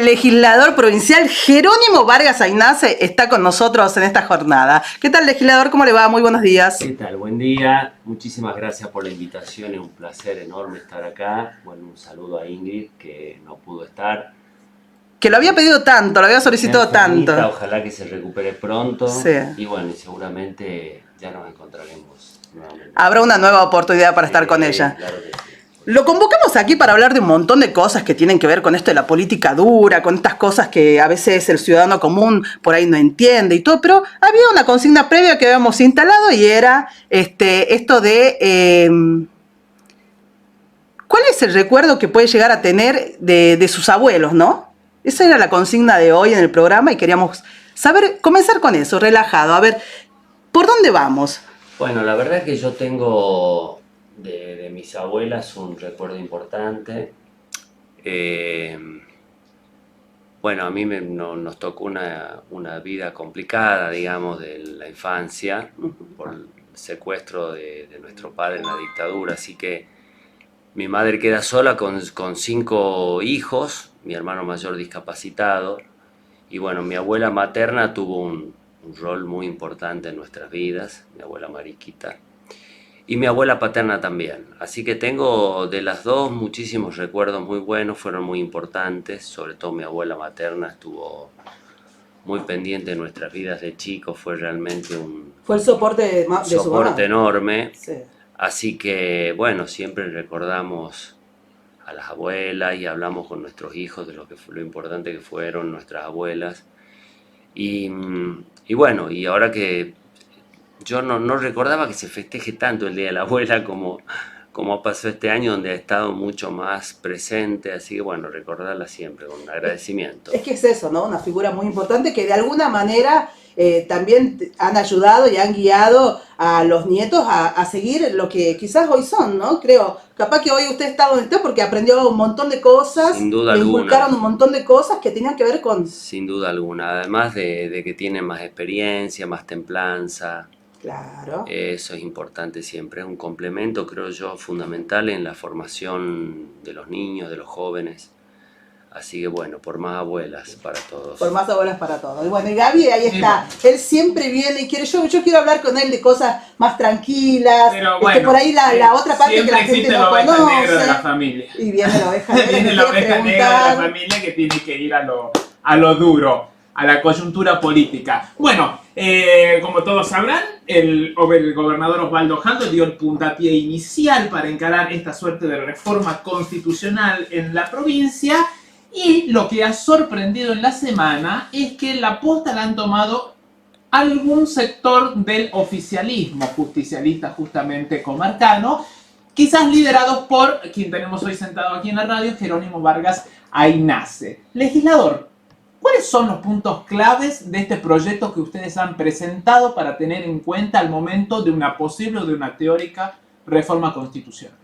el legislador provincial Jerónimo Vargas Aynace está con nosotros en esta jornada. ¿Qué tal, legislador? ¿Cómo le va? Muy buenos días. ¿Qué tal? Buen día. Muchísimas gracias por la invitación. Es un placer enorme estar acá. Bueno, un saludo a Ingrid, que no pudo estar. Que lo había pedido tanto, lo había solicitado tanto. Ojalá que se recupere pronto. Sí. Y bueno, seguramente ya nos encontraremos nuevamente. Habrá una nueva oportunidad para estar con ella. Claro que sí. Lo convocamos aquí para hablar de un montón de cosas que tienen que ver con esto de la política dura, con estas cosas que a veces el ciudadano común por ahí no entiende y todo, pero había una consigna previa que habíamos instalado y era esto de ¿cuál es el recuerdo que puede llegar a tener de sus abuelos, no? Esa era la consigna de hoy en el programa y queríamos comenzar con eso, relajado. A ver, ¿por dónde vamos? Bueno, la verdad es que yo tengo de mis abuelas un recuerdo importante. Bueno, a mí nos tocó una vida complicada, digamos, de la infancia, por el secuestro de nuestro padre en la dictadura, así que mi madre queda sola con 5 hijos, mi hermano mayor discapacitado, y bueno, mi abuela materna tuvo un rol muy importante en nuestras vidas, mi abuela Mariquita, y mi abuela paterna también. Así que tengo de las dos muchísimos recuerdos muy buenos, fueron muy importantes, sobre todo mi abuela materna estuvo muy pendiente de nuestras vidas de chicos, fue realmente Fue el soporte de su soporte enorme. Sí. Así que bueno, siempre recordamos a las abuelas y hablamos con nuestros hijos de lo importante que fueron nuestras abuelas. Y bueno, y ahora que yo no recordaba que se festeje tanto el Día de la Abuela como pasó este año, donde ha estado mucho más presente, así que bueno, recordarla siempre con agradecimiento. Es que es eso, ¿no? Una figura muy importante que de alguna manera también han ayudado y han guiado a los nietos a seguir lo que quizás hoy son, ¿no? Creo, capaz que hoy usted está donde está porque aprendió un montón de cosas, sin duda le alguna, inculcaron un montón de cosas que tenían que ver con... Sin duda alguna, además de que tienen más experiencia, más templanza. Claro. Eso es importante siempre, es un complemento, creo yo, fundamental en la formación de los niños, de los jóvenes. Así que bueno, por más abuelas para todos. Por más abuelas para todos. Y bueno, y Gaby ahí está. Él siempre viene y quiere, yo quiero hablar con él de cosas más tranquilas. Pero bueno, por ahí la otra parte que la gente no conoce. Siempre existe la oveja negra de la familia. Y viene la oveja negra. Viene la oveja negra de la familia que tiene que ir a lo duro, a la coyuntura política. Bueno, como todos sabrán, el gobernador Osvaldo Jando dio el puntapié inicial para encarar esta suerte de reforma constitucional en la provincia. Y lo que ha sorprendido en la semana es que la posta la han tomado algún sector del oficialismo justicialista justamente comarcano, quizás liderados por quien tenemos hoy sentado aquí en la radio, Jerónimo Vargas Aynace. Legislador, ¿cuáles son los puntos claves de este proyecto que ustedes han presentado para tener en cuenta al momento de una posible o de una teórica reforma constitucional?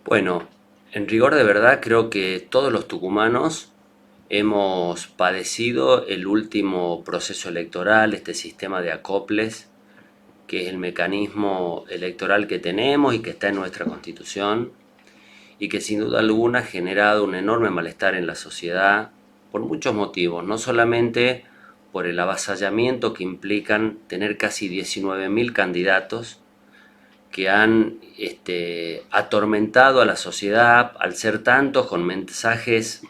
Bueno, en rigor de verdad creo que todos los tucumanos hemos padecido el último proceso electoral, este sistema de acoples, que es el mecanismo electoral que tenemos y que está en nuestra Constitución, y que sin duda alguna ha generado un enorme malestar en la sociedad por muchos motivos, no solamente por el avasallamiento que implican tener casi 19.000 candidatos que han atormentado a la sociedad al ser tantos, con mensajes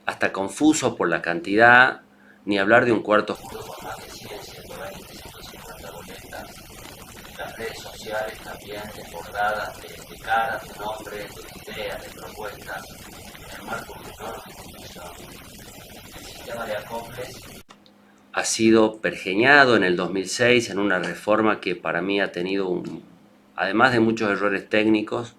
hasta confusos por la cantidad, ni hablar de un cuarto oscuro con más de 100, 120, 150 boletas. Las redes sociales también desbordadas de caras, de nombres, de ideas, de propuestas, en el marco de una nueva constitución. El sistema de acoples ha sido pergeñado en el 2006 en una reforma que para mí ha tenido además de muchos errores técnicos,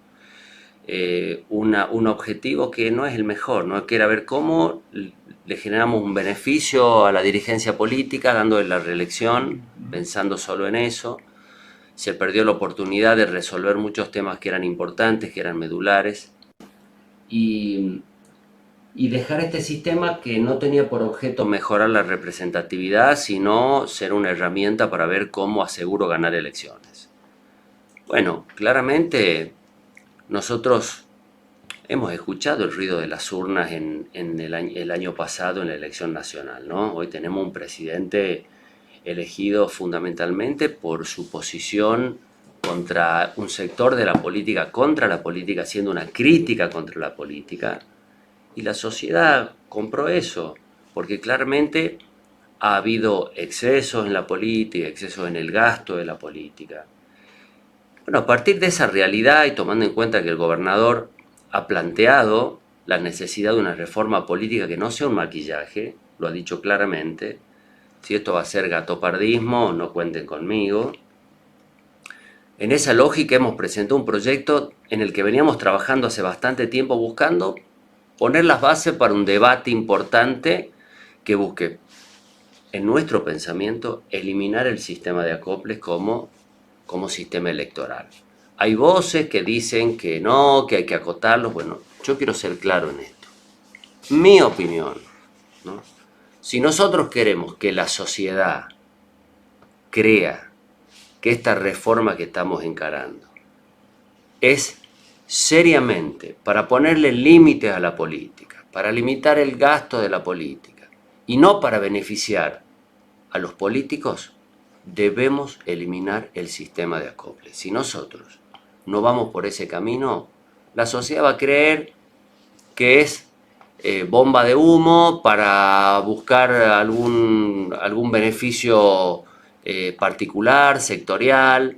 un objetivo que no es el mejor, ¿no? Que era ver cómo le generamos un beneficio a la dirigencia política dándole la reelección, pensando solo en eso. Se perdió la oportunidad de resolver muchos temas que eran importantes, que eran medulares, y dejar este sistema que no tenía por objeto mejorar la representatividad, sino ser una herramienta para ver cómo aseguro ganar elecciones. Bueno, claramente nosotros hemos escuchado el ruido de las urnas en el año pasado en la elección nacional, ¿no? Hoy tenemos un presidente elegido fundamentalmente por su posición contra un sector de la política, contra la política, haciendo una crítica contra la política. Y la sociedad compró eso, porque claramente ha habido excesos en la política, excesos en el gasto de la política. Bueno, a partir de esa realidad y tomando en cuenta que el gobernador ha planteado la necesidad de una reforma política que no sea un maquillaje, lo ha dicho claramente, si esto va a ser gatopardismo, no cuenten conmigo. En esa lógica hemos presentado un proyecto en el que veníamos trabajando hace bastante tiempo buscando poner las bases para un debate importante que busque, en nuestro pensamiento, eliminar el sistema de acoples como sistema electoral. Hay voces que dicen que no, que hay que acotarlos. Bueno, yo quiero ser claro en esto. Mi opinión, ¿no? Si nosotros queremos que la sociedad crea que esta reforma que estamos encarando es seriamente para ponerle límites a la política, para limitar el gasto de la política y no para beneficiar a los políticos, debemos eliminar el sistema de acople. Si nosotros no vamos por ese camino, la sociedad va a creer que es bomba de humo para buscar algún beneficio particular, sectorial.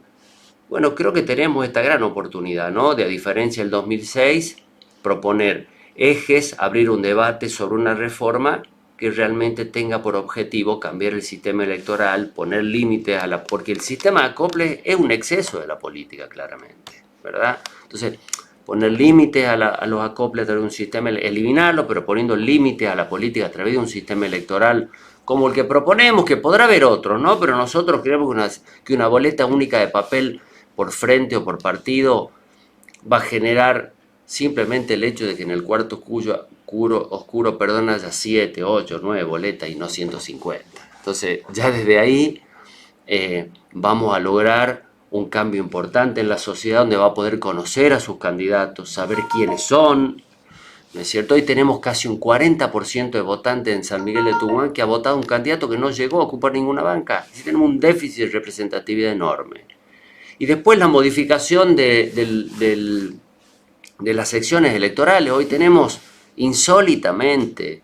Bueno, creo que tenemos esta gran oportunidad, ¿no? De, a diferencia del 2006, proponer ejes, abrir un debate sobre una reforma que realmente tenga por objetivo cambiar el sistema electoral, poner límites a la... Porque el sistema de acople es un exceso de la política, claramente, ¿verdad? Entonces, poner límites a los acoples a través de un sistema, eliminarlo, pero poniendo límites a la política a través de un sistema electoral como el que proponemos, que podrá haber otros, ¿no? Pero nosotros creemos que una boleta única de papel por frente o por partido va a generar simplemente el hecho de que en el cuarto oscuro, haya 7, 8, 9 boletas y no 150. Entonces, ya desde ahí vamos a lograr un cambio importante en la sociedad donde va a poder conocer a sus candidatos, saber quiénes son, ¿no es cierto? Hoy tenemos casi un 40% de votantes en San Miguel de Tucumán que ha votado un candidato que no llegó a ocupar ninguna banca. Así tenemos un déficit de representatividad enorme. Y después la modificación de las secciones electorales. Hoy tenemos insólitamente,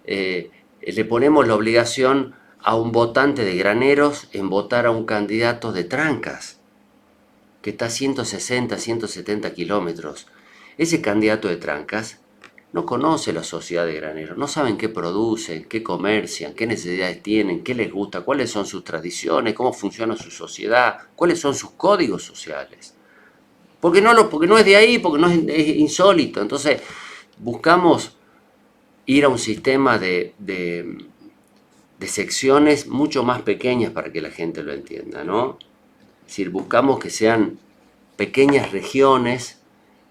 le ponemos la obligación a un votante de Graneros en votar a un candidato de Trancas, que está a 160, 170 kilómetros. Ese candidato de Trancas no conoce la sociedad de Graneros, no saben qué producen, qué comercian, qué necesidades tienen, qué les gusta, cuáles son sus tradiciones, cómo funciona su sociedad, cuáles son sus códigos sociales. Porque no es de ahí, porque no es insólito. Entonces, buscamos ir a un sistema de secciones mucho más pequeñas para que la gente lo entienda, ¿no? Es decir, buscamos que sean pequeñas regiones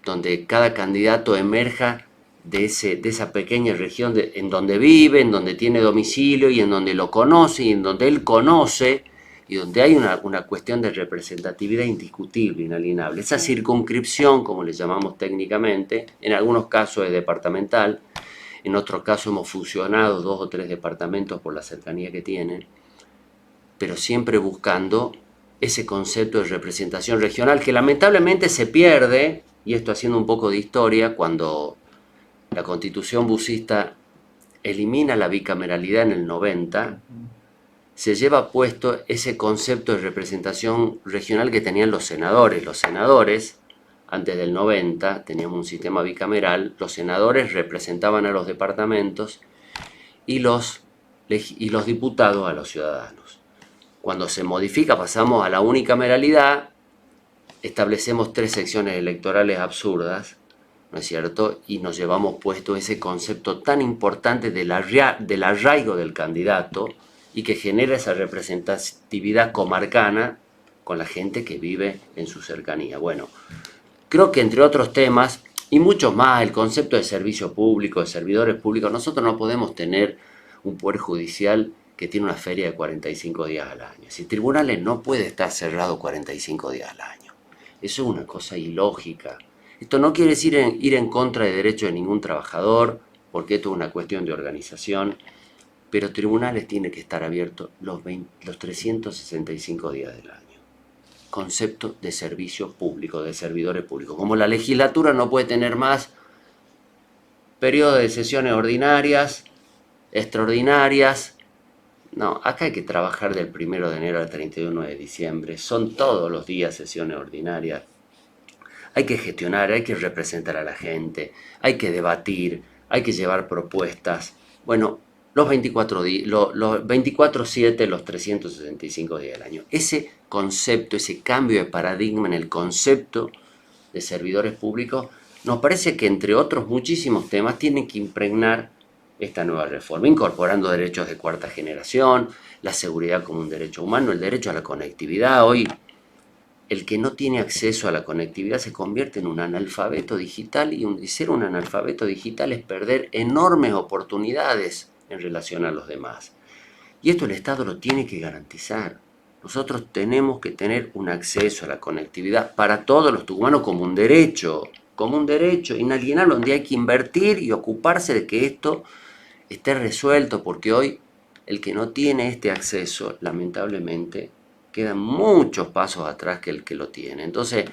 donde cada candidato emerja de esa pequeña región en donde vive, en donde tiene domicilio y en donde lo conoce y en donde él conoce y donde hay una cuestión de representatividad indiscutible, inalienable. Esa circunscripción, como le llamamos técnicamente, en algunos casos es departamental, en otros casos hemos fusionado 2 o 3 departamentos por la cercanía que tienen, pero siempre buscando ese concepto de representación regional que lamentablemente se pierde, y esto haciendo un poco de historia, cuando la Constitución bucista elimina la bicameralidad en el 90, se lleva puesto ese concepto de representación regional que tenían los senadores. Los senadores, antes del 90, teníamos un sistema bicameral, los senadores representaban a los departamentos y los diputados a los ciudadanos. Cuando se modifica, pasamos a la unicameralidad, establecemos 3 secciones electorales absurdas, ¿no es cierto? Y nos llevamos puesto ese concepto tan importante del arraigo del candidato y que genera esa representatividad comarcana con la gente que vive en su cercanía. Bueno, creo que entre otros temas, y muchos más, el concepto de servicio público, de servidores públicos, nosotros no podemos tener un poder judicial que tiene una feria de 45 días al año. Si tribunales no puede estar cerrado 45 días al año. Eso es una cosa ilógica. Esto no quiere decir ir en contra de derechos de ningún trabajador, porque esto es una cuestión de organización, pero tribunales tienen que estar abiertos los 365 días del año. Concepto de servicio público, de servidores públicos. Como la legislatura no puede tener más periodos de sesiones ordinarias, extraordinarias. No, acá hay que trabajar del 1 de enero al 31 de diciembre. Son todos los días sesiones ordinarias. Hay que gestionar, hay que representar a la gente, hay que debatir, hay que llevar propuestas. Bueno, los 24/7, los 365 días del año. Ese concepto, ese cambio de paradigma en el concepto de servidores públicos, nos parece que entre otros muchísimos temas tienen que impregnar esta nueva reforma, incorporando derechos de cuarta generación, la seguridad como un derecho humano, el derecho a la conectividad. Hoy, el que no tiene acceso a la conectividad se convierte en un analfabeto digital y ser un analfabeto digital es perder enormes oportunidades en relación a los demás. Y esto el Estado lo tiene que garantizar. Nosotros tenemos que tener un acceso a la conectividad para todos los tucumanos como un derecho inalienable, donde hay que invertir y ocuparse de que esto esté resuelto, porque hoy el que no tiene este acceso, lamentablemente, quedan muchos pasos atrás que el que lo tiene. Entonces,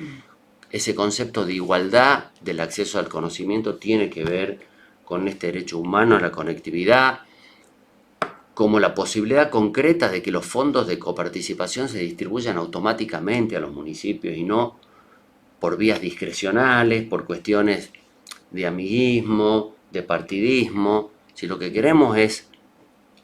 ese concepto de igualdad del acceso al conocimiento tiene que ver con este derecho humano a la conectividad, como la posibilidad concreta de que los fondos de coparticipación se distribuyan automáticamente a los municipios y no por vías discrecionales, por cuestiones de amiguismo, de partidismo. Si lo que queremos es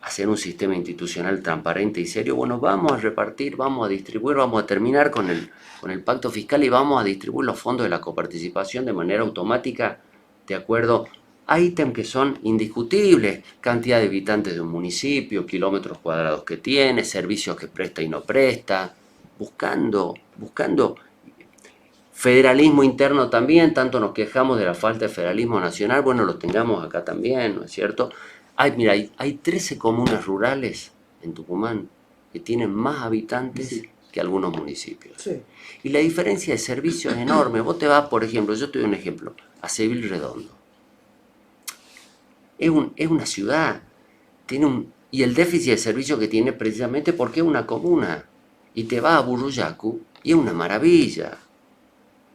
hacer un sistema institucional transparente y serio, bueno, vamos a repartir, vamos a distribuir, vamos a terminar con el pacto fiscal y vamos a distribuir los fondos de la coparticipación de manera automática, de acuerdo a ítems que son indiscutibles: cantidad de habitantes de un municipio, kilómetros cuadrados que tiene, servicios que presta y no presta, buscando federalismo interno también. Tanto nos quejamos de la falta de federalismo nacional, bueno, lo tengamos acá también, ¿no es cierto? Hay 13 comunas rurales en Tucumán que tienen más habitantes que algunos municipios. Sí. Y la diferencia de servicio es enorme. Vos te vas, por ejemplo, yo te doy un ejemplo, a Seville Redondo. Es una ciudad, y el déficit de servicio que tiene precisamente porque es una comuna. Y te vas a Burruyacu y es una maravilla.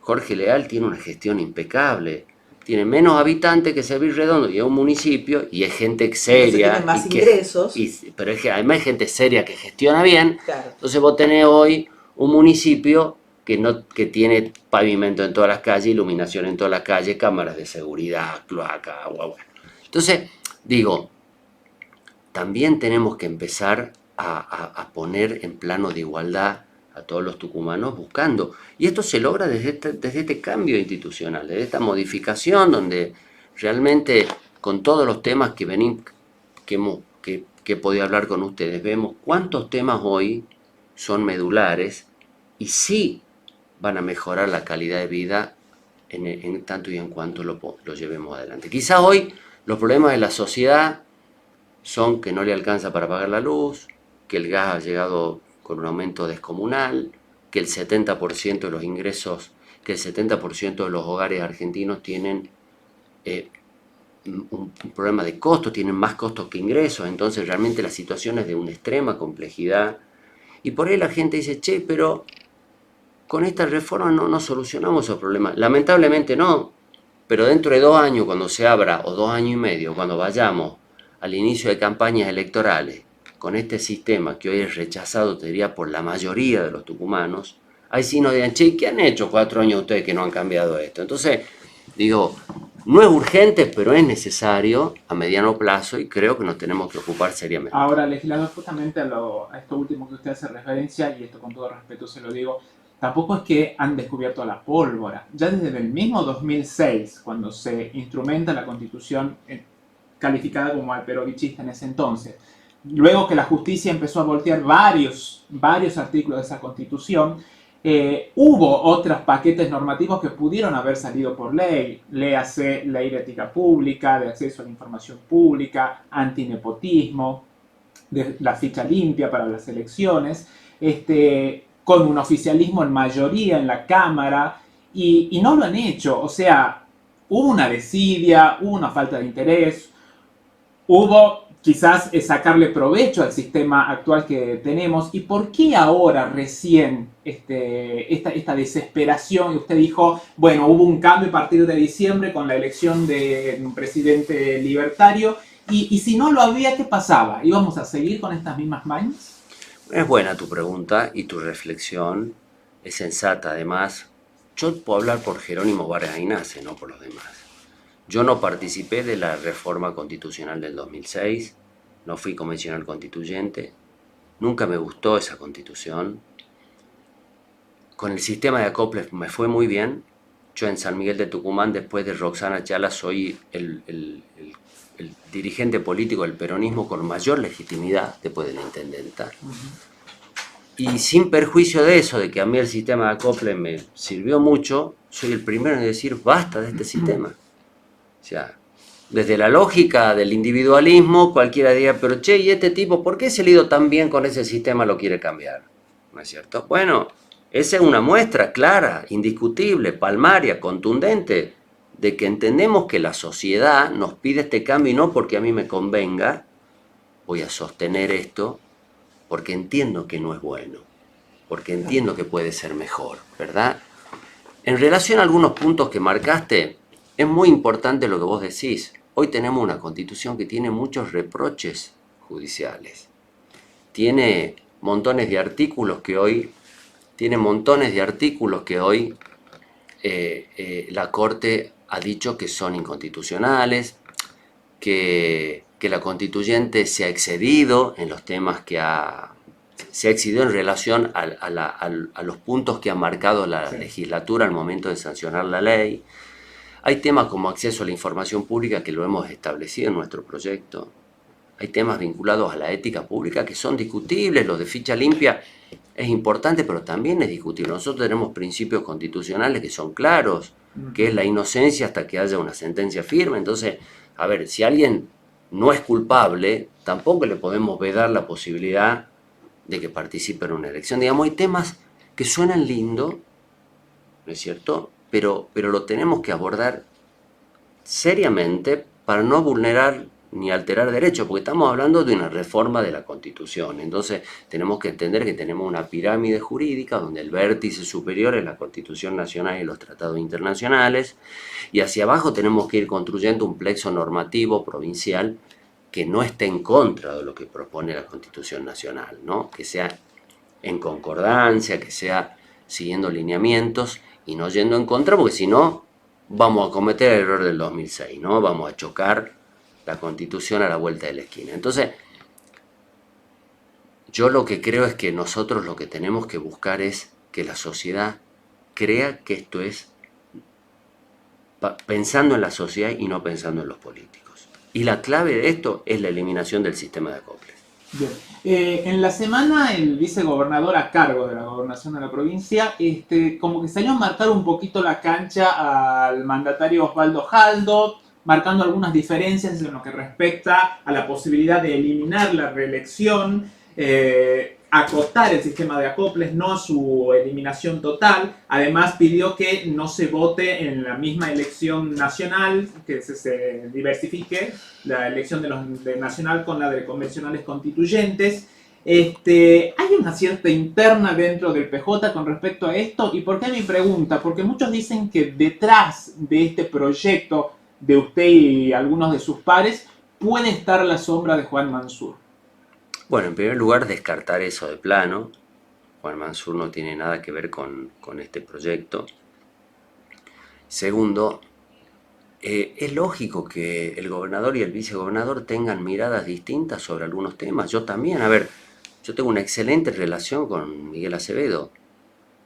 Jorge Leal tiene una gestión impecable. Tiene menos habitantes que Seville Redondo y es un municipio y es gente seria. Tiene más ingresos. Pero es que además hay gente seria que gestiona bien. Claro. Entonces vos tenés hoy un municipio que tiene pavimento en todas las calles, iluminación en todas las calles, cámaras de seguridad, cloaca, agua. Entonces, digo, también tenemos que empezar a poner en plano de igualdad a todos los tucumanos buscando. Y esto se logra desde este cambio institucional, desde esta modificación, donde realmente con todos los temas que he podido hablar con ustedes, vemos cuántos temas hoy son medulares y sí van a mejorar la calidad de vida en tanto y en cuanto lo llevemos adelante. Quizás hoy los problemas de la sociedad son que no le alcanza para pagar la luz, que el gas ha llegado con un aumento descomunal, que el 70% de los ingresos, que el 70% de los hogares argentinos tienen un problema de costos, tienen más costos que ingresos. Entonces realmente la situación es de una extrema complejidad. Y por ahí la gente dice, che, pero con esta reforma no solucionamos esos problemas. Lamentablemente no, pero dentro de 2 años, cuando se abra, o 2 años y medio, cuando vayamos al inicio de campañas electorales, con este sistema que hoy es rechazado, te diría, por la mayoría de los tucumanos, ahí sí nos dirán, che, ¿qué han hecho 4 años ustedes que no han cambiado esto? Entonces, digo, no es urgente, pero es necesario a mediano plazo y creo que nos tenemos que ocupar seriamente. Ahora, legislador, justamente a esto último que usted hace referencia, y esto con todo respeto se lo digo, tampoco es que han descubierto la pólvora. Ya desde el mismo 2006, cuando se instrumenta la Constitución calificada como alperovichista en ese entonces, luego que la justicia empezó a voltear varios artículos de esa Constitución, hubo otros paquetes normativos que pudieron haber salido por ley. Léase ley de ética pública, de acceso a la información pública, antinepotismo, de la ficha limpia para las elecciones, con un oficialismo en mayoría en la Cámara y no lo han hecho. O sea, hubo una desidia, hubo una falta de interés, hubo quizás sacarle provecho al sistema actual que tenemos. ¿Y por qué ahora recién esta desesperación? Y usted dijo, bueno, hubo un cambio a partir de diciembre con la elección de un presidente libertario. Y si no lo había, ¿qué pasaba? ¿Íbamos a seguir con estas mismas mañas? Es buena tu pregunta y tu reflexión, es sensata. Además, yo puedo hablar por Jerónimo Vargas Aynace, no por los demás. Yo no participé de la reforma constitucional del 2006, no fui convencional constituyente, nunca me gustó esa constitución. Con el sistema de acoples me fue muy bien. Yo en San Miguel de Tucumán, después de Roxana Chala, soy el dirigente político del peronismo con mayor legitimidad después de la intendenta. Y sin perjuicio de eso, de que a mí el sistema de acople me sirvió mucho, soy el primero en decir basta de este sistema. O sea, desde la lógica del individualismo, cualquiera diría, pero che, ¿y este tipo por qué se le ha ido tan bien con ese sistema lo quiere cambiar? ¿No es cierto? Bueno, esa es una muestra clara, indiscutible, palmaria, contundente, de que entendemos que la sociedad nos pide este cambio y no porque a mí me convenga, voy a sostener esto, porque entiendo que no es bueno, porque entiendo que puede ser mejor, ¿verdad? En relación a algunos puntos que marcaste, es muy importante lo que vos decís. Hoy tenemos una constitución que tiene muchos reproches judiciales. Tiene montones de artículos que hoy, la Corte ha dicho que son inconstitucionales, que la constituyente se ha excedido en los temas se ha excedido en relación a los puntos que ha marcado la legislatura al momento de sancionar la ley. Hay temas como acceso a la información pública que lo hemos establecido en nuestro proyecto. Hay temas vinculados a la ética pública que son discutibles. Lo de ficha limpia es importante, pero también es discutible. Nosotros tenemos principios constitucionales que son claros, que es la inocencia hasta que haya una sentencia firme. Entonces, a ver, si alguien no es culpable, tampoco le podemos vedar la posibilidad de que participe en una elección. Digamos, hay temas que suenan lindo, ¿no es cierto? Pero lo tenemos que abordar seriamente para no vulnerar ni alterar derechos, porque estamos hablando de una reforma de la Constitución. Entonces tenemos que entender que tenemos una pirámide jurídica donde el vértice superior es la Constitución Nacional y los tratados internacionales, y hacia abajo tenemos que ir construyendo un plexo normativo provincial que no esté en contra de lo que propone la Constitución Nacional, ¿no? Que sea en concordancia, que sea siguiendo lineamientos y no yendo en contra, porque si no vamos a cometer el error del 2006, ¿no? Vamos a chocar la Constitución a la vuelta de la esquina. Entonces, yo lo que creo es que nosotros lo que tenemos que buscar es que la sociedad crea que esto es pensando en la sociedad y no pensando en los políticos. Y la clave de esto es la eliminación del sistema de acoples. Bien. En la semana el vicegobernador a cargo de la gobernación de la provincia como que salió a marcar un poquito la cancha al mandatario Osvaldo Jaldo, marcando algunas diferencias en lo que respecta a la posibilidad de eliminar la reelección, acotar el sistema de acoples, no su eliminación total. Además pidió que no se vote en la misma elección nacional, que se diversifique la elección de nacional con la de convencionales constituyentes. ¿Hay una cierta interna dentro del PJ con respecto a esto? ¿Y por qué mi pregunta? Porque muchos dicen que detrás de este proyecto de usted y algunos de sus pares puede estar la sombra de Juan Mansur. Bueno, en primer lugar, descartar eso de plano. Juan Mansur no tiene nada que ver con este proyecto. Segundo, es lógico que el gobernador y el vicegobernador tengan miradas distintas sobre algunos temas. Yo también, a ver, yo tengo una excelente relación con Miguel Acevedo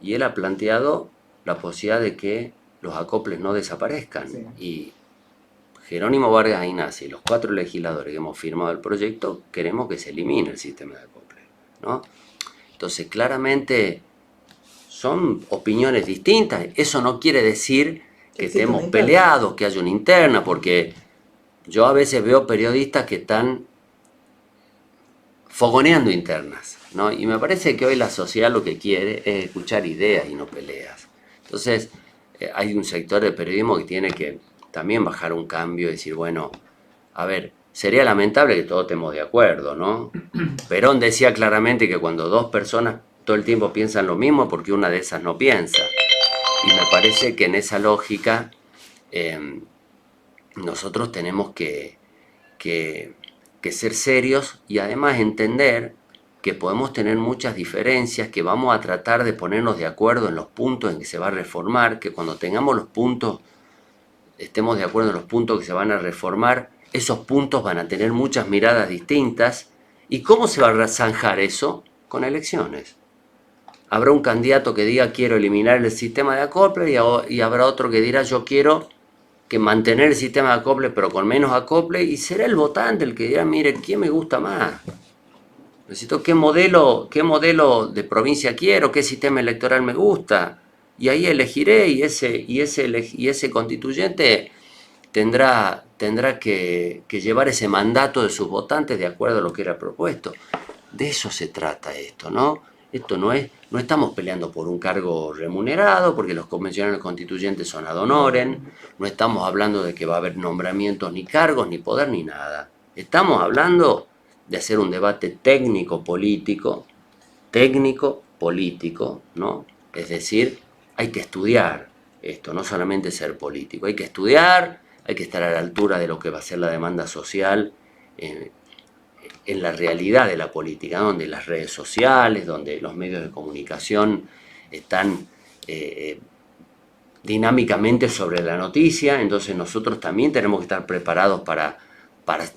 y él ha planteado la posibilidad de que los acoples no desaparezcan. Sí. Y Jerónimo Vargas Aynace y los 4 legisladores que hemos firmado el proyecto queremos que se elimine el sistema de acoples, ¿no? Entonces, claramente son opiniones distintas. Eso no quiere decir que estemos peleados, que haya una interna, porque yo a veces veo periodistas que están fogoneando internas, ¿no? Y me parece que hoy la sociedad lo que quiere es escuchar ideas y no peleas. Entonces, hay un sector del periodismo que tiene que también bajar un cambio y decir, bueno, a ver, sería lamentable que todos estemos de acuerdo, ¿no? Perón decía claramente que cuando dos personas todo el tiempo piensan lo mismo, porque una de esas no piensa. Y me parece que en esa lógica nosotros tenemos que ser serios y además entender que podemos tener muchas diferencias, que vamos a tratar de ponernos de acuerdo en los puntos en que se va a reformar, que cuando tengamos los puntos, estemos de acuerdo en los puntos que se van a reformar, esos puntos van a tener muchas miradas distintas. ¿Y cómo se va a zanjar eso? Con elecciones. Habrá un candidato que diga quiero eliminar el sistema de acople y habrá otro que dirá yo quiero que mantener el sistema de acople pero con menos acople, y será el votante el que dirá, mire, ¿quién me gusta más? Necesito qué modelo de provincia quiero, qué sistema electoral me gusta, y ahí elegiré, y ese constituyente tendrá que llevar ese mandato de sus votantes de acuerdo a lo que era propuesto. De eso se trata esto, ¿no? Esto no estamos peleando por un cargo remunerado, porque los convencionales constituyentes son ad honorem, no estamos hablando de que va a haber nombramientos, ni cargos, ni poder, ni nada. Estamos hablando de hacer un debate técnico-político, ¿no? Es decir, hay que estudiar esto, no solamente ser político, hay que estudiar, hay que estar a la altura de lo que va a ser la demanda social en la realidad de la política, donde las redes sociales, donde los medios de comunicación están dinámicamente sobre la noticia. Entonces nosotros también tenemos que estar preparados para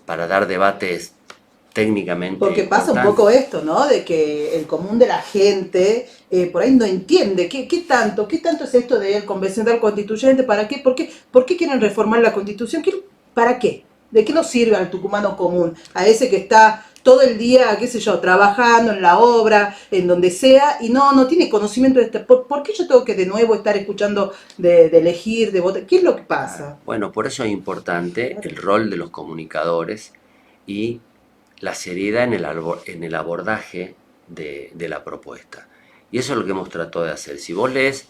dar debates técnicamente. Porque pasa un poco esto, ¿no? De que el común de la gente por ahí no entiende qué tanto es esto del convencional constituyente, ¿para qué? ¿Por qué quieren reformar la Constitución? ¿Para qué? ¿De qué nos sirve al tucumano común? A ese que está todo el día, qué sé yo, trabajando en la obra, en donde sea, y no tiene conocimiento de esto. ¿Por qué yo tengo que de nuevo estar escuchando de elegir, de votar? ¿Qué es lo que pasa? Bueno, por eso es importante el rol de los comunicadores y la seriedad en el abordaje de la propuesta. Y eso es lo que hemos tratado de hacer. Si vos lees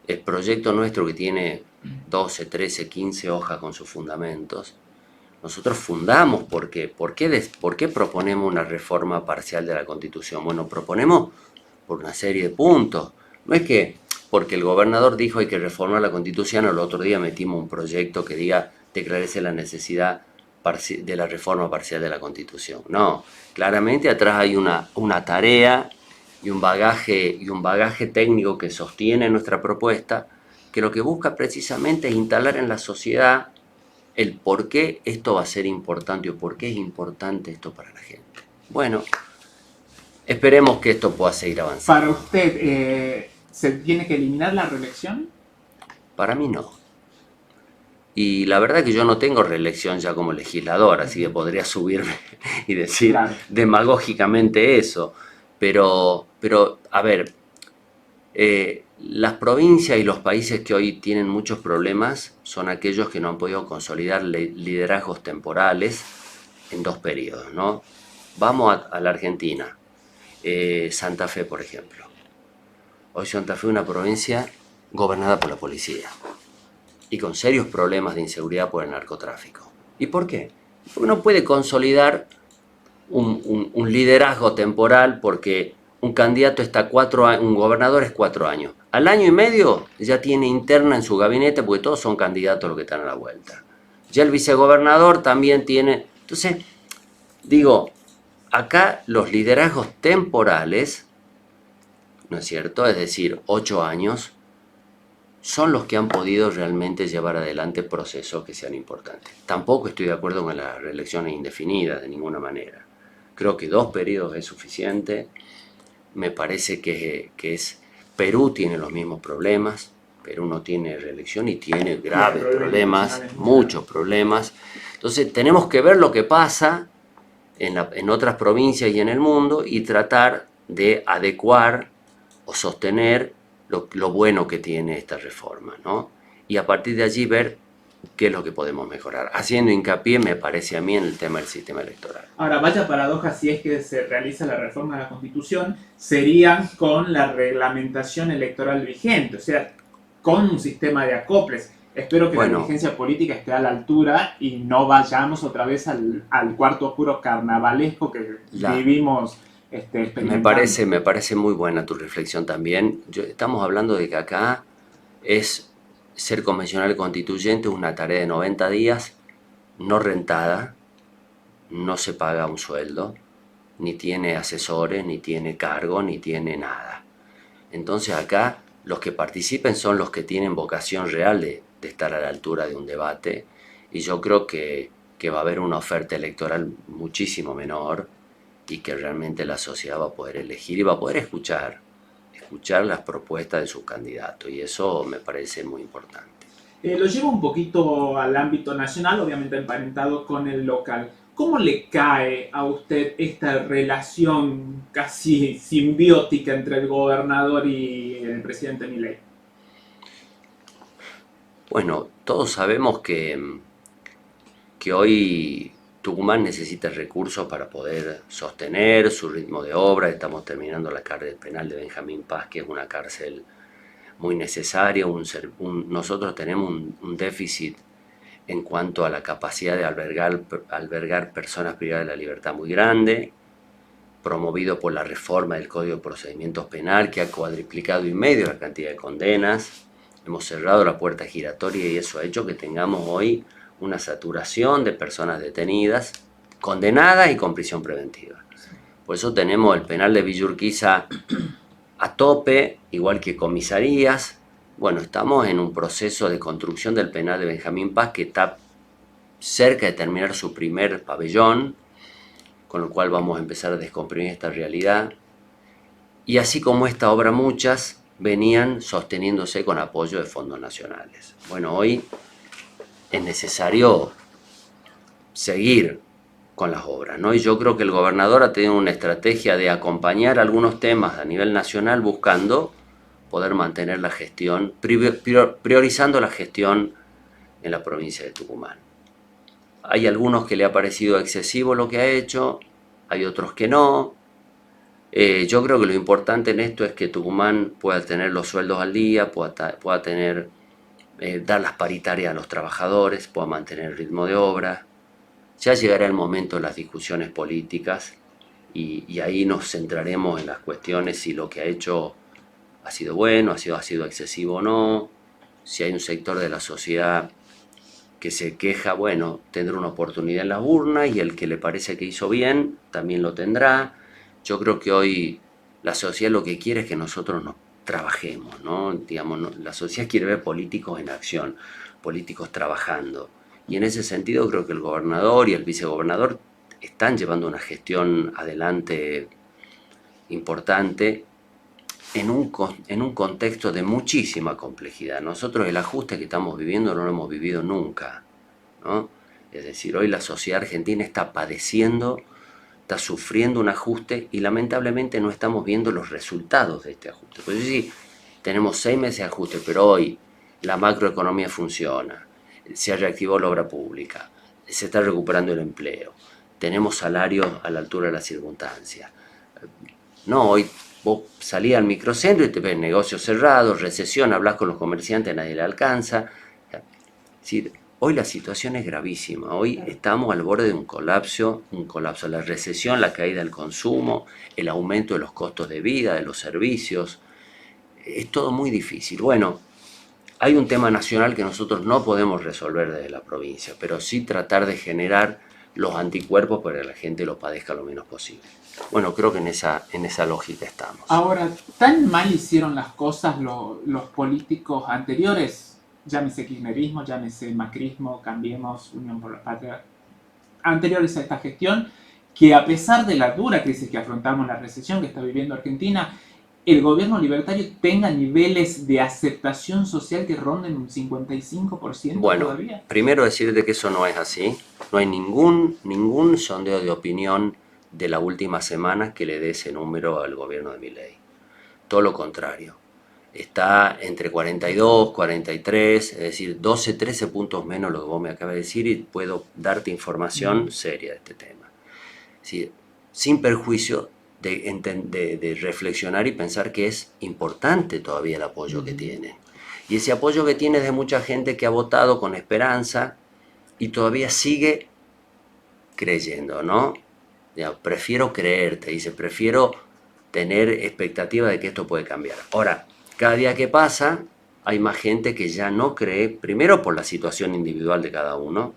el proyecto nuestro, que tiene 12, 13, 15 hojas con sus fundamentos, nosotros fundamos ¿por qué proponemos una reforma parcial de la Constitución? Bueno, proponemos por una serie de puntos. No es que porque el gobernador dijo hay que reformar la Constitución, el otro día metimos un proyecto que diga declararse la necesidad de la reforma parcial de la Constitución. No, claramente atrás hay una tarea y un bagaje técnico que sostiene nuestra propuesta, que lo que busca precisamente es instalar en la sociedad el por qué esto va a ser importante o por qué es importante esto para la gente. Bueno, esperemos que esto pueda seguir avanzando. Para usted, ¿se tiene que eliminar la reelección? Para mí no. Y la verdad que yo no tengo reelección ya como legislador, así que podría subirme y decir demagógicamente eso. Pero a ver, las provincias y los países que hoy tienen muchos problemas son aquellos que no han podido consolidar liderazgos temporales en 2 periodos, ¿no? Vamos a la Argentina, Santa Fe, por ejemplo. Hoy Santa Fe es una provincia gobernada por la policía y con serios problemas de inseguridad por el narcotráfico. ¿Y por qué? Porque no puede consolidar un liderazgo temporal, porque un candidato está 4 años, un gobernador es 4 años. Al año y medio ya tiene interna en su gabinete, porque todos son candidatos los que están a la vuelta. Ya el vicegobernador también tiene... Entonces, digo, acá los liderazgos temporales, ¿no es cierto? Es decir, 8 años, son los que han podido realmente llevar adelante procesos que sean importantes. Tampoco estoy de acuerdo con las reelecciones indefinidas, de ninguna manera. Creo que 2 periodos es suficiente. Me parece que Perú tiene los mismos problemas. Perú no tiene reelección y tiene graves problemas, muchos problemas. Entonces tenemos que ver lo que pasa en otras provincias y en el mundo y tratar de adecuar o sostener lo bueno que tiene esta reforma, ¿no? Y a partir de allí ver qué es lo que podemos mejorar, haciendo hincapié, me parece a mí, en el tema del sistema electoral. Ahora, vaya paradoja, si es que se realiza la reforma de la Constitución, sería con la reglamentación electoral vigente. O sea, con un sistema de acoples. Espero que la dirigencia política esté a la altura y no vayamos otra vez al cuarto oscuro carnavalesco que vivimos experimentando. Me parece muy buena tu reflexión también. Estamos hablando de que acá es ser convencional y constituyente, una tarea de 90 días, no rentada, no se paga un sueldo, ni tiene asesores, ni tiene cargo, ni tiene nada. Entonces acá los que participen son los que tienen vocación real de estar a la altura de un debate, y yo creo que va a haber una oferta electoral muchísimo menor y que realmente la sociedad va a poder elegir y va a poder escuchar las propuestas de sus candidatos, y eso me parece muy importante. Lo llevo un poquito al ámbito nacional, obviamente emparentado con el local. ¿Cómo le cae a usted esta relación casi simbiótica entre el gobernador y el presidente Milei? Bueno, todos sabemos que hoy Tucumán necesita recursos para poder sostener su ritmo de obra. Estamos terminando la cárcel penal de Benjamín Paz, que es una cárcel muy necesaria. Nosotros tenemos un déficit en cuanto a la capacidad de albergar personas privadas de la libertad muy grande, promovido por la reforma del Código de Procedimientos Penal, que ha cuadriplicado y medio la cantidad de condenas. Hemos cerrado la puerta giratoria y eso ha hecho que tengamos hoy una saturación de personas detenidas, condenadas y con prisión preventiva. Por eso tenemos el penal de Villa Urquiza a tope, igual que comisarías. Bueno, estamos en un proceso de construcción del penal de Benjamín Paz, que está cerca de terminar su primer pabellón, con lo cual vamos a empezar a descomprimir esta realidad. Y así como esta obra, muchas venían sosteniéndose con apoyo de fondos nacionales. Bueno, hoy es necesario seguir con las obras, ¿no? Y yo creo que el gobernador ha tenido una estrategia de acompañar algunos temas a nivel nacional, buscando poder mantener la gestión, priorizando la gestión en la provincia de Tucumán. Hay algunos que le ha parecido excesivo lo que ha hecho, hay otros que no. Yo creo que lo importante en esto es que Tucumán pueda tener los sueldos al día, pueda tener, dar las paritarias a los trabajadores, pueda mantener el ritmo de obra. Ya llegará el momento de las discusiones políticas y ahí nos centraremos en las cuestiones, si lo que ha hecho ha sido bueno, ha sido excesivo o no. Si hay un sector de la sociedad que se queja, bueno, tendrá una oportunidad en las urnas, y el que le parece que hizo bien también lo tendrá. Yo creo que hoy la sociedad lo que quiere es que nosotros nos trabajemos, ¿no? Digamos, la sociedad quiere ver políticos en acción, políticos trabajando. Y en ese sentido creo que el gobernador y el vicegobernador están llevando una gestión adelante importante en un contexto de muchísima complejidad. Nosotros el ajuste que estamos viviendo no lo hemos vivido nunca, ¿no? Es decir, hoy la sociedad argentina está padeciendo, está sufriendo un ajuste, y lamentablemente no estamos viendo los resultados de este ajuste. Pues sí, tenemos 6 meses de ajuste, pero hoy la macroeconomía funciona, se reactivó la obra pública, se está recuperando el empleo, tenemos salarios a la altura de las circunstancias. No, hoy vos salís al microcentro y te ves negocios cerrados, recesión, hablas con los comerciantes, nadie le alcanza. Es decir, hoy la situación es gravísima. Hoy estamos al borde de un colapso, la recesión, la caída del consumo, el aumento de los costos de vida, de los servicios. Es todo muy difícil. Bueno, hay un tema nacional que nosotros no podemos resolver desde la provincia, pero sí tratar de generar los anticuerpos para que la gente lo padezca lo menos posible. Bueno, creo que en esa lógica estamos. Ahora, ¿tan mal hicieron las cosas los políticos anteriores? Llámese kirchnerismo, llámese macrismo, Cambiemos, Unión por la Patria, anteriores a esta gestión, que a pesar de la dura crisis que afrontamos, la recesión que está viviendo Argentina, el gobierno libertario tenga niveles de aceptación social que ronden un 55% bueno, todavía? Bueno, primero decirte que eso no es así. No hay ningún sondeo de opinión de la última semana que le dé ese número al gobierno de Milei. Todo lo contrario. Está entre 42, 43, es decir, 12, 13 puntos menos lo que vos me acabas de decir, y puedo darte información seria de este tema. Es decir, sin perjuicio de reflexionar y pensar que es importante todavía el apoyo que tienen. Y ese apoyo que tiene es de mucha gente que ha votado con esperanza y todavía sigue creyendo, ¿no? Ya, prefiero creer, te dice, prefiero tener expectativa de que esto puede cambiar. Ahora, cada día que pasa, hay más gente que ya no cree, primero por la situación individual de cada uno.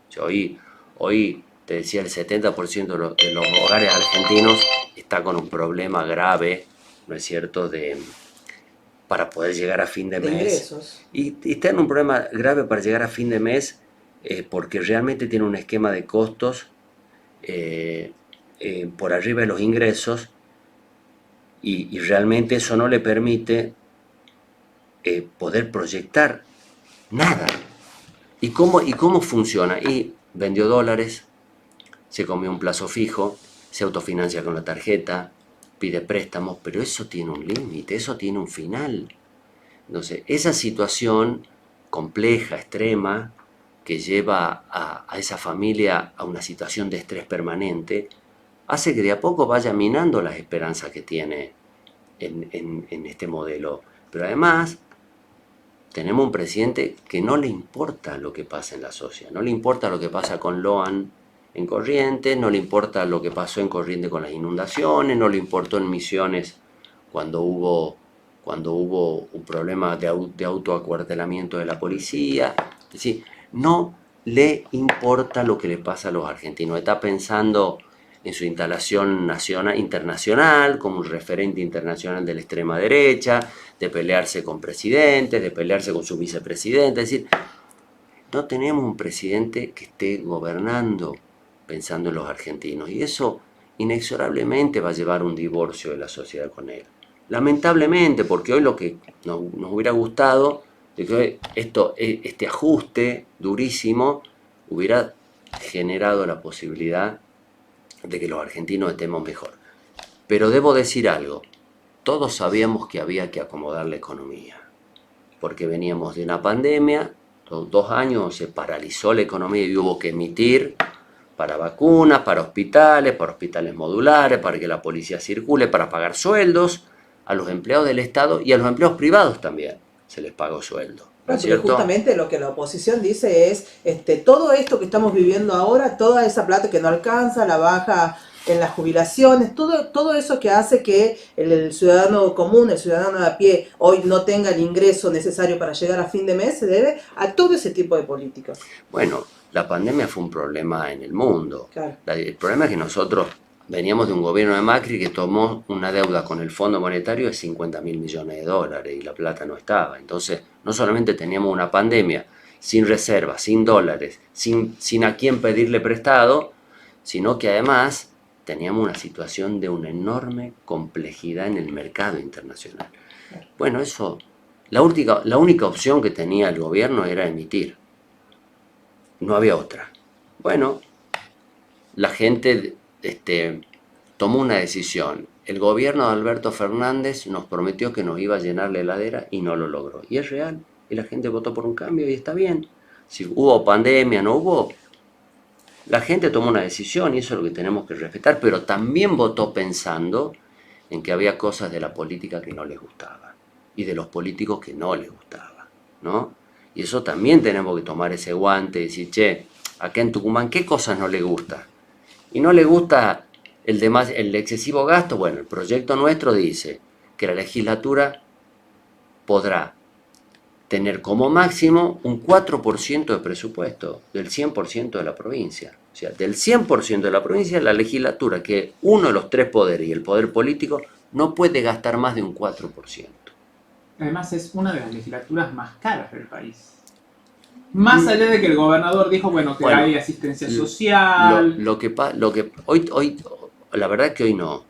Yo hoy te decía, el 70% de los hogares argentinos está con un problema grave, ¿no es cierto?, para poder llegar a fin de mes. Ingresos. Y está en un problema grave para llegar a fin de mes porque realmente tiene un esquema de costos por arriba de los ingresos y realmente eso no le permite poder proyectar nada. ¿Y cómo funciona? Y vendió dólares, se comió un plazo fijo, se autofinancia con la tarjeta, pide préstamos, pero eso tiene un límite, eso tiene un final. Entonces, esa situación compleja, extrema, que lleva a esa familia a una situación de estrés permanente, hace que de a poco vaya minando las esperanzas que tiene en este modelo. Pero además, tenemos un presidente que no le importa lo que pasa en la sociedad, no le importa lo que pasa con Loan en Corrientes, no le importa lo que pasó en Corrientes con las inundaciones, no le importó en Misiones cuando hubo un problema de autoacuartelamiento de la policía. Es decir, no le importa lo que le pasa a los argentinos, está pensando en su instalación internacional, como un referente internacional de la extrema derecha, de pelearse con presidentes, de pelearse con su vicepresidente. Es decir, no tenemos un presidente que esté gobernando pensando en los argentinos, y eso inexorablemente va a llevar un divorcio de la sociedad con él. Lamentablemente, porque hoy lo que nos hubiera gustado es que este ajuste durísimo hubiera generado la posibilidad de que los argentinos estemos mejor. Pero debo decir algo, todos sabíamos que había que acomodar la economía, porque veníamos de una pandemia, 2 años se paralizó la economía y hubo que emitir para vacunas, para hospitales modulares, para que la policía circule, para pagar sueldos a los empleados del Estado y a los empleados privados también se les pagó sueldo. ¿No es cierto? Justamente lo que la oposición dice es todo esto que estamos viviendo ahora, toda esa plata que no alcanza, la baja en las jubilaciones, todo eso que hace que el ciudadano común, el ciudadano de a pie, hoy no tenga el ingreso necesario para llegar a fin de mes, se debe a todo ese tipo de políticas. Bueno, la pandemia fue un problema en el mundo. Claro. El problema es que nosotros veníamos de un gobierno de Macri que tomó una deuda con el Fondo Monetario de 50.000 millones de dólares y la plata no estaba. Entonces, no solamente teníamos una pandemia sin reservas, sin dólares, sin a quién pedirle prestado, sino que además teníamos una situación de una enorme complejidad en el mercado internacional. Bueno, eso, la única opción que tenía el gobierno era emitir. No había otra. Bueno, la gente tomó una decisión. El gobierno de Alberto Fernández nos prometió que nos iba a llenar la heladera y no lo logró. Y es real. Y la gente votó por un cambio y está bien. Si hubo pandemia, no hubo, la gente tomó una decisión y eso es lo que tenemos que respetar, pero también votó pensando en que había cosas de la política que no les gustaban y de los políticos que no les gustaban, ¿no? Y eso también tenemos que tomar ese guante y decir, che, acá en Tucumán, ¿qué cosas no le gusta? Y no le gusta el excesivo gasto. Bueno, el proyecto nuestro dice que la legislatura podrá tener como máximo un 4% de presupuesto del 100% de la provincia. O sea, del 100% de la provincia, la legislatura, que uno de los 3 poderes y el poder político, no puede gastar más de un 4%. Además es una de las legislaturas más caras del país. Más allá de que el gobernador dijo, bueno, que hay asistencia social. Hoy, la verdad es que hoy no.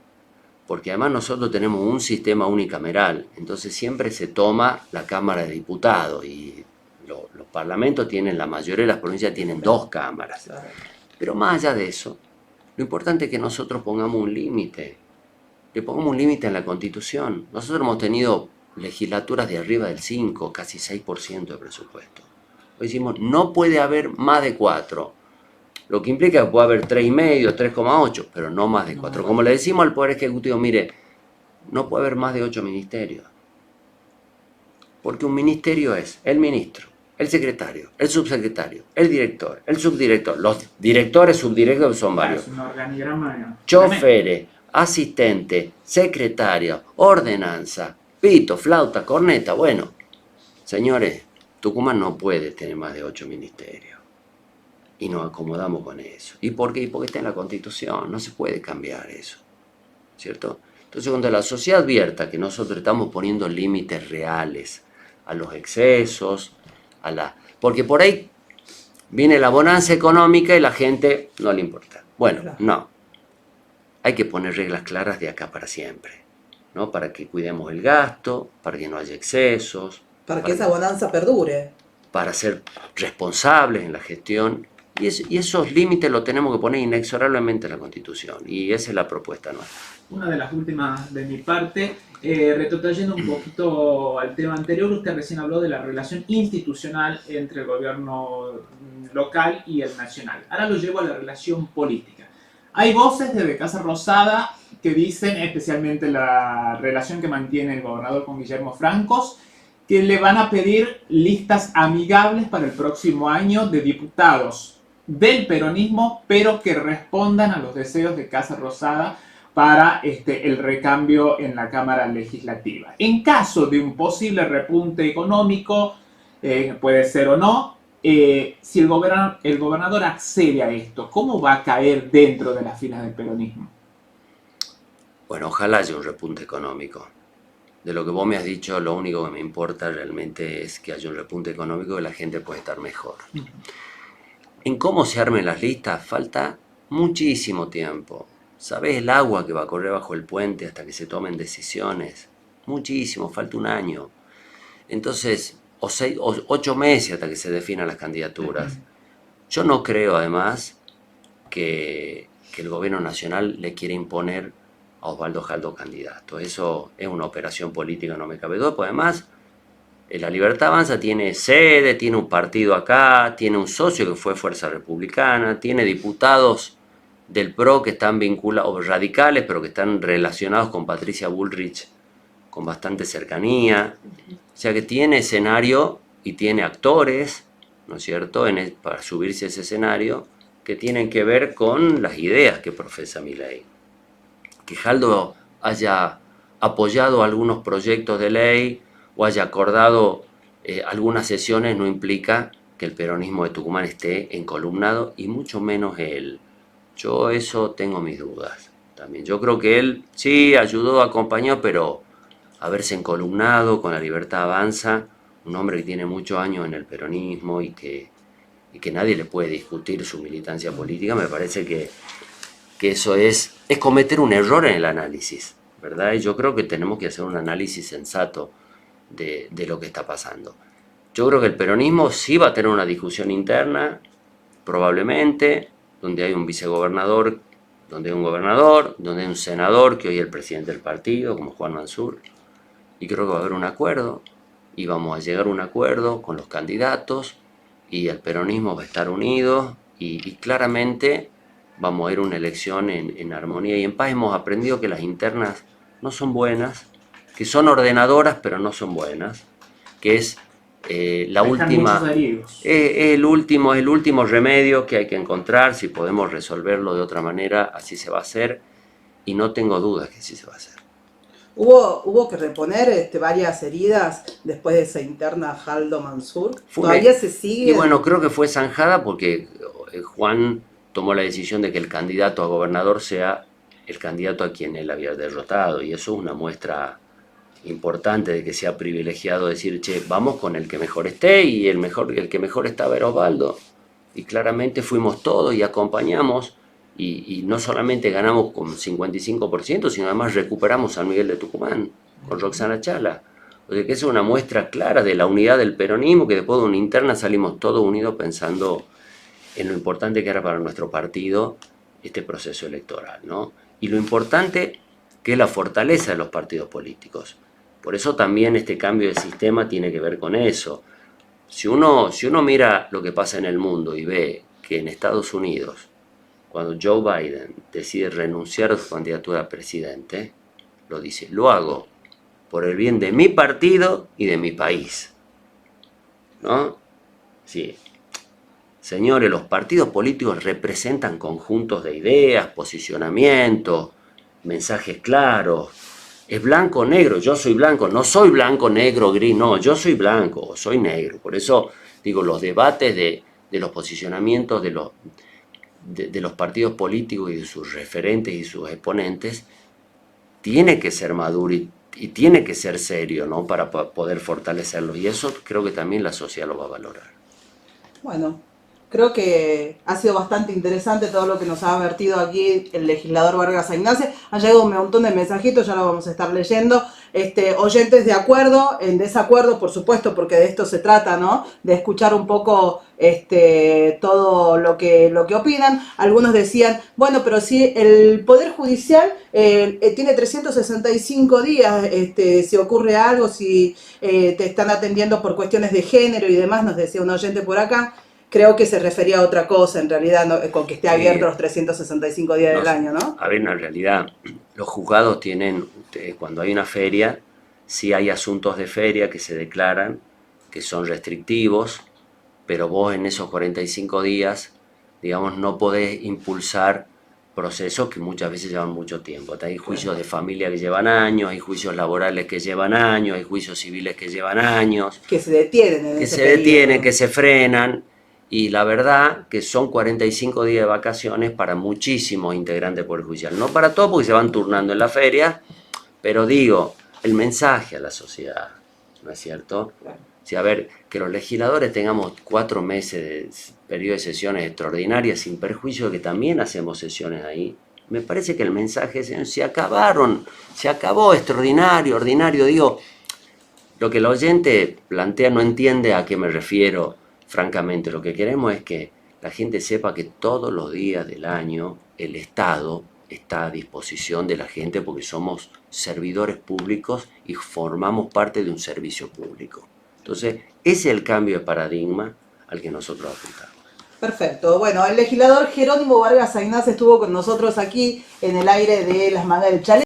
Porque además nosotros tenemos un sistema unicameral. Entonces siempre se toma la Cámara de Diputados. Y los parlamentos tienen, la mayoría de las provincias tienen 2 cámaras. Pero más allá de eso, lo importante es que nosotros pongamos un límite. Le pongamos un límite en la Constitución. Nosotros hemos tenido legislaturas de arriba del 5, casi 6% de presupuesto. Hoy decimos, no puede haber más de 4. Lo que implica que puede haber 3,5, 3,8, pero no más de 4. Como le decimos al Poder Ejecutivo, mire, no puede haber más de 8 ministerios. Porque un ministerio es el ministro, el secretario, el subsecretario, el director, el subdirector. Los directores, subdirectores son varios. Es un organigrama. Choferes, asistente, secretario, ordenanza, pito, flauta, corneta. Bueno, señores, Tucumán no puede tener más de 8 ministerios. Y nos acomodamos con eso. ¿Y por qué? Porque está en la Constitución, no se puede cambiar eso, ¿cierto? Entonces, cuando la sociedad advierta que nosotros estamos poniendo límites reales a los excesos, porque por ahí viene la bonanza económica y la gente no le importa. Bueno, no. Hay que poner reglas claras de acá para siempre, ¿no? Para que cuidemos el gasto, para que no haya excesos. Para que esa bonanza perdure. Para ser responsables en la gestión. Y esos límites los tenemos que poner inexorablemente en la Constitución. Y esa es la propuesta nuestra. Una de las últimas de mi parte, retrotrayendo un poquito al tema anterior, usted recién habló de la relación institucional entre el gobierno local y el nacional. Ahora lo llevo a la relación política. Hay voces desde Casa Rosada que dicen, especialmente la relación que mantiene el gobernador con Guillermo Francos, que le van a pedir listas amigables para el próximo año de diputados del peronismo, pero que respondan a los deseos de Casa Rosada para el recambio en la Cámara Legislativa. En caso de un posible repunte económico, puede ser o no, si el gobernador accede a esto, ¿cómo va a caer dentro de las filas del peronismo? Bueno, ojalá haya un repunte económico. De lo que vos me has dicho, lo único que me importa realmente es que haya un repunte económico y la gente pueda estar mejor. En cómo se armen las listas falta muchísimo tiempo. ¿Sabés el agua que va a correr bajo el puente hasta que se tomen decisiones? Muchísimo, falta un año. Entonces, o 8 meses hasta que se definan las candidaturas. Yo no creo, además, que el gobierno nacional le quiere imponer a Osvaldo Jaldo candidato. Eso es una operación política, no me cabe duda. Pues además, La Libertad Avanza tiene sede, tiene un partido acá, tiene un socio que fue Fuerza Republicana, tiene diputados del PRO que están vinculados, radicales, pero que están relacionados con Patricia Bullrich con bastante cercanía. O sea que tiene escenario y tiene actores, ¿no es cierto?, para subirse a ese escenario, que tienen que ver con las ideas que profesa Milei. Que Jaldo haya apoyado algunos proyectos de ley o haya acordado algunas sesiones no implica que el peronismo de Tucumán esté encolumnado, y mucho menos él. Yo eso tengo mis dudas también. Yo creo que él sí ayudó, acompañó, pero haberse encolumnado con La Libertad Avanza, un hombre que tiene muchos años en el peronismo y que nadie le puede discutir su militancia política, me parece que eso es cometer un error en el análisis, ¿verdad? Y yo creo que tenemos que hacer un análisis sensato de lo que está pasando. Yo creo que el peronismo sí va a tener una discusión interna, probablemente, donde hay un vicegobernador, donde hay un gobernador, donde hay un senador, que hoy es el presidente del partido, como Juan Mansur, y creo que va a haber un acuerdo, y vamos a llegar a un acuerdo con los candidatos, y el peronismo va a estar unido, y claramente vamos a ir a una elección en armonía y en paz. Hemos aprendido que las internas no son buenas, que son ordenadoras, pero no son buenas, que es la última, el último remedio que hay que encontrar. Si podemos resolverlo de otra manera, así se va a hacer, y no tengo dudas que sí se va a hacer. Hubo que reponer varias heridas después de esa interna Jaldo-Mansur. ¿Todavía se sigue? Y bueno, creo que fue zanjada porque Juan tomó la decisión de que el candidato a gobernador sea el candidato a quien él había derrotado, y eso es una muestra importante de que sea privilegiado decir, che, vamos con el que mejor esté, y el que mejor estaba era Osvaldo, y claramente fuimos todos y acompañamos, y no solamente ganamos con 55%, sino además recuperamos San Miguel de Tucumán con Roxana Chala. O sea que esa es una muestra clara de la unidad del peronismo, que después de una interna salimos todos unidos pensando en lo importante que era para nuestro partido este proceso electoral, ¿no? Y lo importante que es la fortaleza de los partidos políticos. Por eso también este cambio de sistema tiene que ver con eso. Si uno mira lo que pasa en el mundo y ve que en Estados Unidos, cuando Joe Biden decide renunciar a su candidatura a presidente, lo dice, lo hago por el bien de mi partido y de mi país. ¿No? Sí. Señores, los partidos políticos representan conjuntos de ideas, posicionamientos, mensajes claros. Es blanco o negro, yo soy blanco, no soy blanco, negro, gris, no, yo soy blanco, soy negro. Por eso digo, los debates de los posicionamientos de los partidos políticos y de sus referentes y sus exponentes tiene que ser maduro y tiene que ser serio, ¿no? Para poder fortalecerlo. Y eso creo que también la sociedad lo va a valorar. Bueno, creo que ha sido bastante interesante todo lo que nos ha vertido aquí el legislador Vargas Ignace. Han llegado un montón de mensajitos, ya lo vamos a estar leyendo. Oyentes de acuerdo, en desacuerdo, por supuesto, porque de esto se trata, ¿no? De escuchar un poco todo lo que opinan. Algunos decían, bueno, pero si el Poder Judicial tiene 365 días, si ocurre algo, si te están atendiendo por cuestiones de género y demás, nos decía un oyente por acá. Creo que se refería a otra cosa, en realidad, ¿no? Con que esté abierto los 365 días del año, ¿no? A ver, en realidad, los juzgados tienen, cuando hay una feria, sí hay asuntos de feria que se declaran, que son restrictivos, pero vos en esos 45 días, digamos, no podés impulsar procesos que muchas veces llevan mucho tiempo. Hay juicios de familia que llevan años, hay juicios laborales que llevan años, hay juicios civiles que llevan años. Que se detienen en ese periodo. Detienen, que se frenan. Y la verdad que son 45 días de vacaciones para muchísimos integrantes del Poder Judicial. No para todos porque se van turnando en la feria, pero digo, el mensaje a la sociedad, ¿no es cierto? Claro. Sí, a ver, que los legisladores tengamos 4 meses de periodo de sesiones extraordinarias sin perjuicio de que también hacemos sesiones ahí. Me parece que el mensaje es, se acabó extraordinario, ordinario. Digo, lo que el oyente plantea no entiende a qué me refiero. Francamente, lo que queremos es que la gente sepa que todos los días del año el Estado está a disposición de la gente porque somos servidores públicos y formamos parte de un servicio público. Entonces, ese es el cambio de paradigma al que nosotros apuntamos. Perfecto. Bueno, el legislador Jerónimo Vargas Ignace estuvo con nosotros aquí en el aire de Las Mangas del Chale.